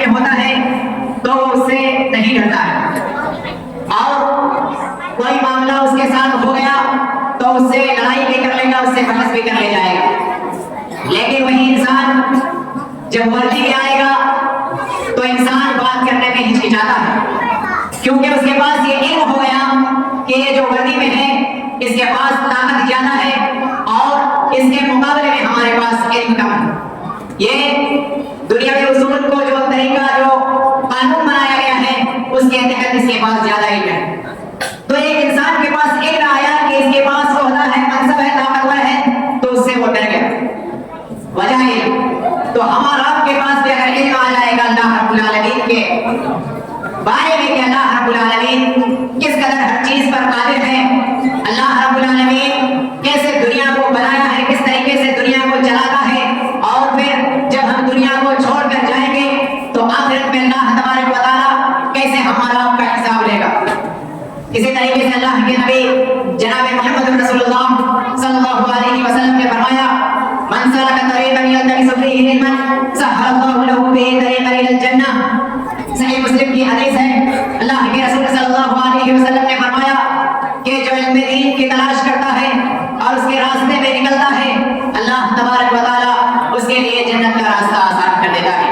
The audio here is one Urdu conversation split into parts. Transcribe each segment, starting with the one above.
میں ہوتا ہے تو وہ اس سے نہیں ڈرتا ہے، اور کوئی معاملہ اس کے ساتھ ہو گیا تو اس سے لڑائی بھی کر لے گا، اس سے بحث بھی کر لے جائے گا۔ لیکن وہی انسان جب وردی میں آئے گا تو انسان بات کرنے میں ہچکچاتا ہے، کیونکہ اس کے پاس یہ علم ہو گیا کہ یہ جو وردی میں ہے اس کے پاس طاقت زیادہ ہے اور اس کے مقابلے میں ہمارے پاس علم کم ہے۔ یہ دنیاوی اصول کو جو طریقہ جو قانون بنایا گیا ہے اس کے تحت اس کے پاس زیادہ علم ہے۔ تو ایک انسان کے پاس علم آیا کہ اس کے پاس عہدہ ہے، منصب ہے، طاقتور ہے، تو اس سے وہ ڈر گیا، وجہ علم۔ تو ہمارا آپ کے پاس بھی اگر علم آ جائے گا اللہ رب العالمین کے بارے میں کہ اللہ رب العالمین کس قدر ہر چیز پر قادر ہے، اللہ رب العالمین کیسے دنیا کو بنایا ہے، کس طریقے سے دنیا کو چلاتا ہے، اور پھر جب ہم دنیا کو چھوڑ کر جائیں گے تو آخرت میں اللہ تبارک و تعالیٰ کیسے ہمارا آپ کا حساب لے گا۔ اسی طریقے سے اللہ کے نبی جناب محمد رسول اللہ صلی اللہ علیہ وسلم نے فرمایا من سلک طریقا یلتمس فیہ علما سہل اللہ لہ بہ طریقا الی الجنہ۔ صحیح مسلم کی حدیث ہے، اللہ کے رسول صلی اللہ علیہ وسلم نے فرمایا کہ جو علم دین کی تلاش کرتا ہے اور اس کے راستے میں نکلتا ہے اللہ تبارک و تعالیٰ اس کے لیے جنت کا راستہ آسان کر دیتا ہے۔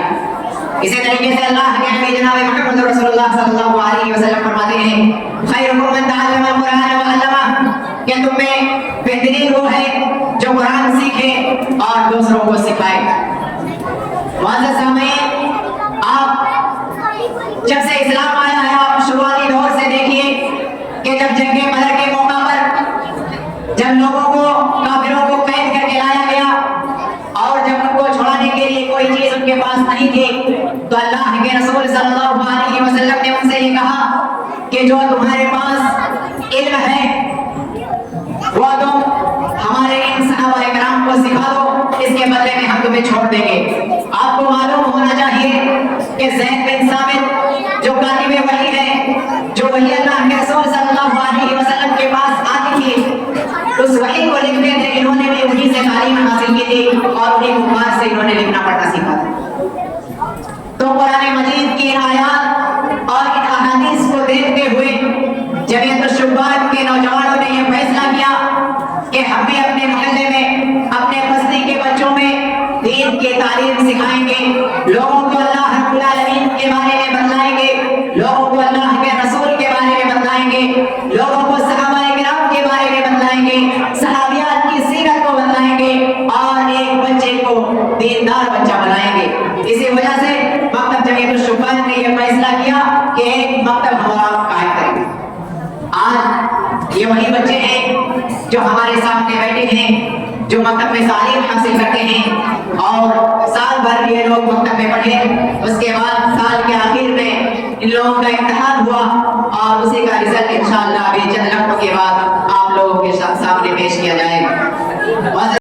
اسی طریقے سے اللہ کے نبی جناب محمد رسول اللہ صلی اللہ علیہ وسلم فرماتے ہیں خیرکم من تعلم القرآن وعلمہ، کہ تم میں بہترین وہ ہے جو قرآن سیکھے اور دوسروں کو سکھائے۔ معزز سامعین، آپ جب سے اسلام آیا ہے آپ شروعاتی دور سے دیکھیے کہ جب جنگ بدر کے موقع پر جب لوگوں کو کافروں کو قید کر کے لایا گیا اور جب ان کو چھڑانے کے لیے کوئی چیز ان کے پاس نہیں تھی تو اللہ کے رسول صلی اللہ علیہ وسلم نے ان سے یہ کہا کہ جو تمہارے پاس علم ہے وہ تم ہمارے ان صحابہ کرام کو سکھا دو، اس کے بدلے میں ہم تمہیں چھوڑ دیں گے۔ آپ کو معلوم ہونا چاہیے کہ زید بن ثابت جو کاتب وحی ہے، جو وحی اللہ کے رسول صلی اللہ علیہ وسلم کے پاس آتی تھی، اس وحی کو لکھنے تھے انہوں نے بھی انہی سے تعلیم حاصل کی تھی اور انہی کفار سے انہوں نے لکھنا پڑھنا سیکھا تھا۔ تو قرآن مجید کی آیات اور ان احادیث کو دیکھتے ہوئے جمعیت الشبان کے نوجوانوں نے یہ فیصلہ کیا کہ ہم بھی اپنے محلے میں اپنے بستی کے بچوں میں دین کی تعلیم سکھائیں گے، لوگوں کو اللہ رب العالمین کے بارے میں بتلائیں گے، لوگوں کو اللہ کے رسول کے بارے میں بتلائیں گے، لوگوں کو صحابہ کرام کے بارے میں بتلائیں گے، صحابیات کی سیرت کو بتلائیں گے اور ایک بچے کو دیندار بچہ بنائیں گے۔ اسی وجہ سے مکتب جمعیت الشبان نے یہ فیصلہ کیا کہ ایک مکتب ہمارا قائم کریں گے۔ آج یہ وہی بچے ہیں جو ہمارے سامنے بیٹھے ہیں، جو مکتب میں تعلیم حاصل کرتے ہیں اور سال بھر یہ لوگ مکتب میں پڑھے، اس کے بعد سال کے آخر میں ان لوگوں کا امتحان ہوا اور اسی کا رزلٹ انشاءاللہ ابھی چند لمحوں کے بعد